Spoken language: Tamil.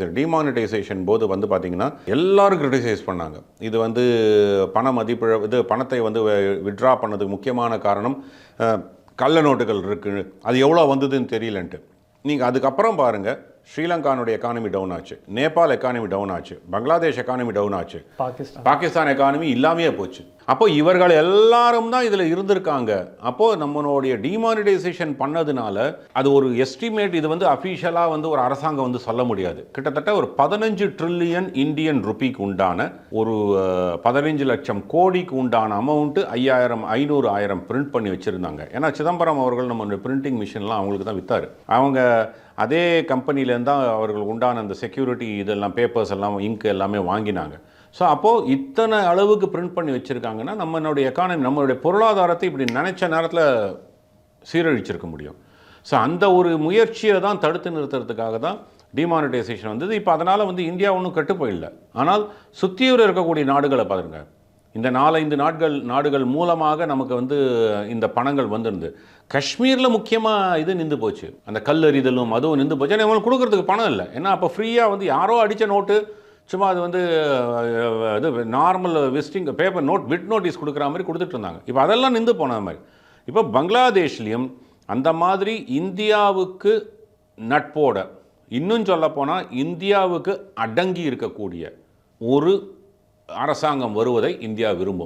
டிமானிட்டைசேஷன் போது வந்து பார்த்தீங்கன்னா எல்லாரும் கிரிட்டிசைஸ் பண்ணாங்க. இது வந்து பண மதிப்பிழ இது பணத்தை வந்து வித்ட்ரா பண்ணதுக்கு முக்கியமான காரணம் கள்ள நோட்டுகள் இருக்குது, அது எவ்வளோ வந்ததுன்னு தெரியலன்ட்டு. நீங்கள் அதுக்கப்புறம் பாருங்கள், ஸ்ரீலங்கானுடைய எக்கானமி டவுன் ஆச்சு, நேபாள் எக்கானமி டவுன் ஆச்சு, பங்களாதேஷ் எக்கானமி டவுன் ஆச்சு, பாகிஸ்தான் எக்கானமி இல்லாமையே போச்சு. அப்போ இவர்கள் எல்லாரும் தான் இதில் இருந்திருக்காங்க. அப்போது நம்மளுடைய டிமானிட்டைசேஷன் பண்ணதுனால அது ஒரு எஸ்டிமேட், இது வந்து அஃபீஷியலாக வந்து ஒரு அரசாங்கம் வந்து சொல்ல முடியாது. கிட்டத்தட்ட ஒரு 15 ட்ரில்லியன் இந்தியன் ருபிக்கு உண்டான ஒரு 15 லட்சம் கோடிக்கு உண்டான அமௌண்ட்டு 500,000 பிரிண்ட் பண்ணி வச்சுருந்தாங்க. ஏன்னா சிதம்பரம் அவர்கள் நம்ம பிரிண்டிங் மிஷின்லாம் அவங்களுக்கு தான் விற்றார். அவங்க அதே கம்பெனிலேருந்து தான் அவர்கள் உண்டான அந்த செக்யூரிட்டி இதெல்லாம் பேப்பர்ஸ் எல்லாம் இங்க் எல்லாமே வாங்கினாங்க. ஸோ அப்போது இத்தனை அளவுக்கு பிரிண்ட் பண்ணி வச்சுருக்காங்கன்னா நம்மளுடைய எக்கானமி, நம்மளுடைய பொருளாதாரத்தை இப்படி நினச்ச நேரத்தில் சீரழிச்சிருக்க முடியும். ஸோ அந்த ஒரு முயற்சியை தான் தடுத்து நிறுத்துறதுக்காக தான் டிமானிட்டைசேஷன் வந்தது. இப்போ அதனால் வந்து இந்தியா ஒன்றும் கெட்டு போயிடல. ஆனால் சுற்றியூர் இருக்கக்கூடிய நாடுகளை பாருங்க, இந்த 4-5 நாடுகள் மூலமாக நமக்கு வந்து இந்த பணங்கள் வந்துருந்து. காஷ்மீரில் முக்கியமாக இது நின்று போச்சு, அந்த கல்லறிதலும் அதுவும் நின்று போச்சு. ஏன்னா அவங்களுக்கு கொடுக்குறதுக்கு பணம் இல்லை. ஏன்னா அப்போ ஃப்ரீயாக வந்து யாரோ அடித்த நோட்டு, சும்மா அது வந்து இது normal visiting paper note, bit notice கொடுக்குற மாதிரி கொடுத்துட்டு இருந்தாங்க. இப்போ அதெல்லாம் நின்று போன மாதிரி. இப்போ பங்களாதேஷ்லேயும் அந்த மாதிரி இந்தியாவுக்கு நட்போட, இன்னும் சொல்லப்போனால் இந்தியாவுக்கு அடங்கி இருக்கக்கூடிய ஒரு அரசாங்கம் வருவதை இந்தியா விரும்பும்.